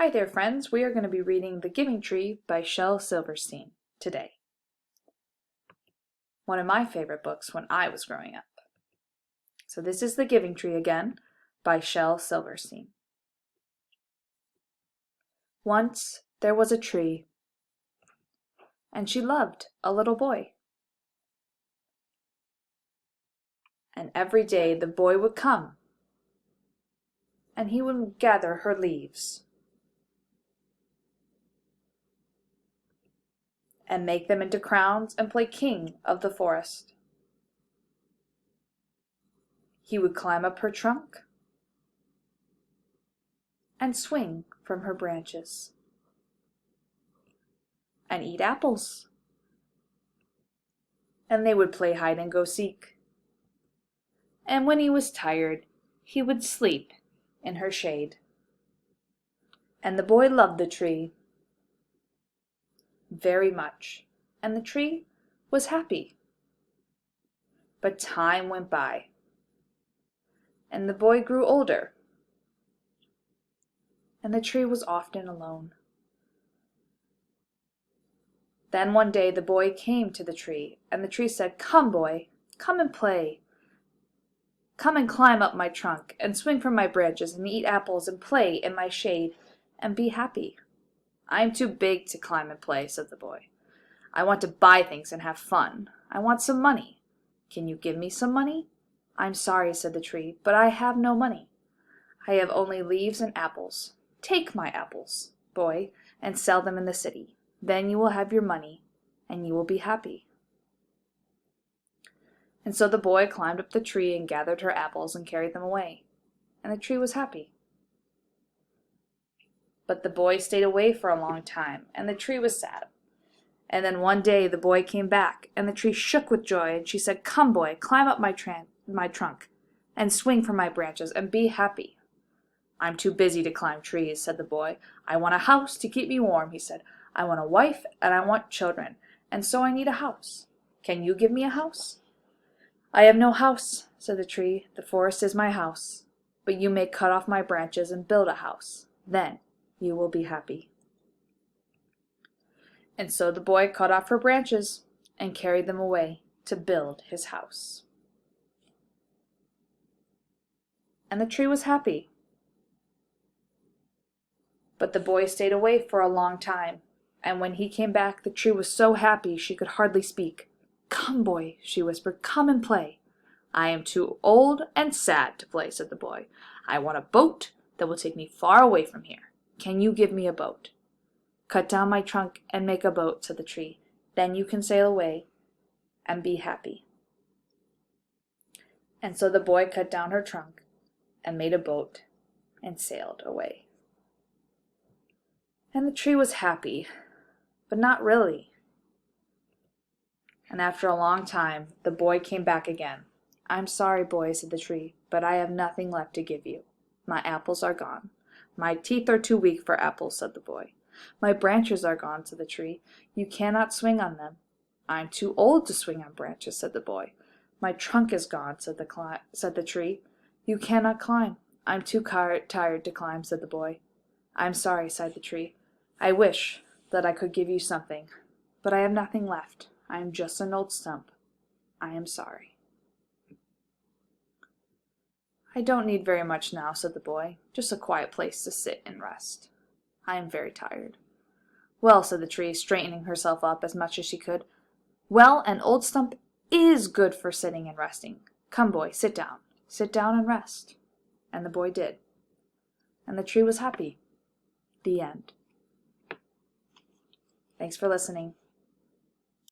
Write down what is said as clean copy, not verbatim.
Hi there, friends. We are going to be reading The Giving Tree by Shel SilverStein today. One of my favorite books when I was growing up. So this is The Giving Tree again by Shel SilverStein. Once there was a tree, and she loved a little boy. And every day the boy would come, and he would gather her leaves and make them into crowns and play king of the forest. He would climb up her trunk and swing from her branches and eat apples. And they would play hide and go seek. And when he was tired, he would sleep in her shade. And the boy loved the tree very much, and the tree was happy. But time went by, and the boy grew older, and the tree was often alone. Then one day the boy came to the tree, and the tree said, "Come, boy, come and play. Come and climb up my trunk, and swing from my branches, and eat apples, and play in my shade, and be happy." "I am too big to climb and play," said the boy. "I want to buy things and have fun. I want some money. Can you give me some money?" "I'm sorry," said the tree, "but I have no money. I have only leaves and apples. Take my apples, boy, and sell them in the city. Then you will have your money, and you will be happy." And so the boy climbed up the tree and gathered her apples and carried them away, and the tree was happy. But the boy stayed away for a long time, and the tree was sad. And then one day the boy came back, and the tree shook with joy, and she said, "Come, boy, climb up my trunk, and swing from my branches, and be happy." "I'm too busy to climb trees," said the boy. "I want a house to keep me warm," he said. "I want a wife, and I want children, and so I need a house. Can you give me a house?" "I have no house," said the tree. "The forest is my house. But you may cut off my branches and build a house. Then you will be happy." And so the boy cut off her branches and carried them away to build his house. And the tree was happy. But the boy stayed away for a long time, and when he came back, the tree was so happy she could hardly speak. "Come, boy," she whispered, "come and play." "I am too old and sad to play," said the boy. "I want a boat that will take me far away from here. Can you give me a boat?" "Cut down my trunk and make a boat," said the tree. "Then you can sail away and be happy." And so the boy cut down her trunk and made a boat and sailed away. And the tree was happy, but not really. And after a long time, the boy came back again. "I'm sorry, boy," said the tree, "but I have nothing left to give you. My apples are gone." "My teeth are too weak for apples," said the boy. "My branches are gone," said the tree. "You cannot swing on them." "I'm too old to swing on branches," said the boy. "My trunk is gone," said the tree. "You cannot climb." "I'm too tired to climb," said the boy. "I'm sorry," sighed the tree. "I wish that I could give you something, but I have nothing left. I am just an old stump. I am sorry." "I don't need very much now," said the boy. "Just a quiet place to sit and rest. I am very tired." "Well," said the tree, straightening herself up as much as she could. "Well, an old stump is good for sitting and resting. Come, boy, sit down. Sit down and rest." And the boy did. And the tree was happy. The end. Thanks for listening.